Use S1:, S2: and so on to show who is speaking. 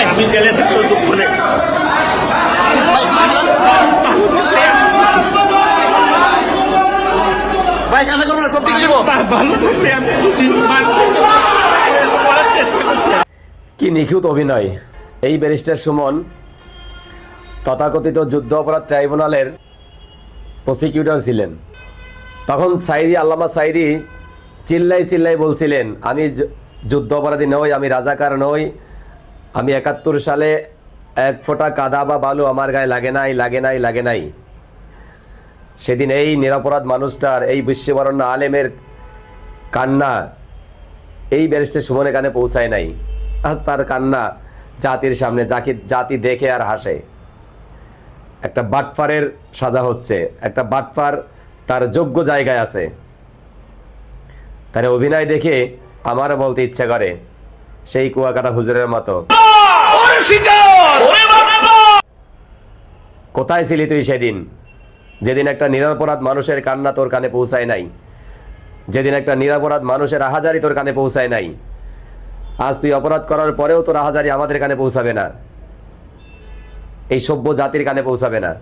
S1: ভাই আমি গেলে থাকলেও দুঃখ নেই।
S2: ভাই কান্না করবেন না, সব ঠিক দিব।
S1: ভালো থাকলে আমি খুশি, মানুষের করার চেষ্টা করছি।
S3: কি নিখুঁত অভিনয়! এই ব্যারিস্টার সুমন তথাকথিত যুদ্ধ অপরাধ ট্রাইব্যুনালের প্রসিকিউটর ছিলেন। তখন সাইদি, আল্লামা সাইদি চিল্লাই চিল্লাই বলছিলেন, আমি যুদ্ধ অপরাধী নই, আমি রাজাকার নই, আমি ৭১ সালে এক ফোঁটা কাদা বা বালু আমার গায়ে লাগে নাই, লাগে নাই, লাগে নাই। সেদিন এই নিরপরাধ মানুষটার, এই বিশ্ববরণ্য আলেমের কান্না এই ব্যারিস্টার সুমনের কানে পৌঁছায় নাই। আজ তার কান্না জাতির সামনে, যাকে জাতি দেখে আর হাসে। একটা বাটপারের সাজা হচ্ছে, একটা বাটপার তার যোগ্য জায়গায় আছে। তার অভিনয় দেখে আমার বলতে ইচ্ছা করে সেই কুয়াকাটা হুজুরের মতো, কোথায় ছিলি তুই সেদিন, যেদিন একটা নিরপরাধ মানুষের কান্না তোর কানে পৌঁছায় নাই, যেদিন একটা নিরপরাধ মানুষের আহাজারি তোর কানে পৌঁছায় নাই। আজ তুই অপরাধ করার পরেও তোর আহাজারি আমাদের কানে পৌঁছাবে না, এই সভ্য জাতির কানে পৌঁছাবে না।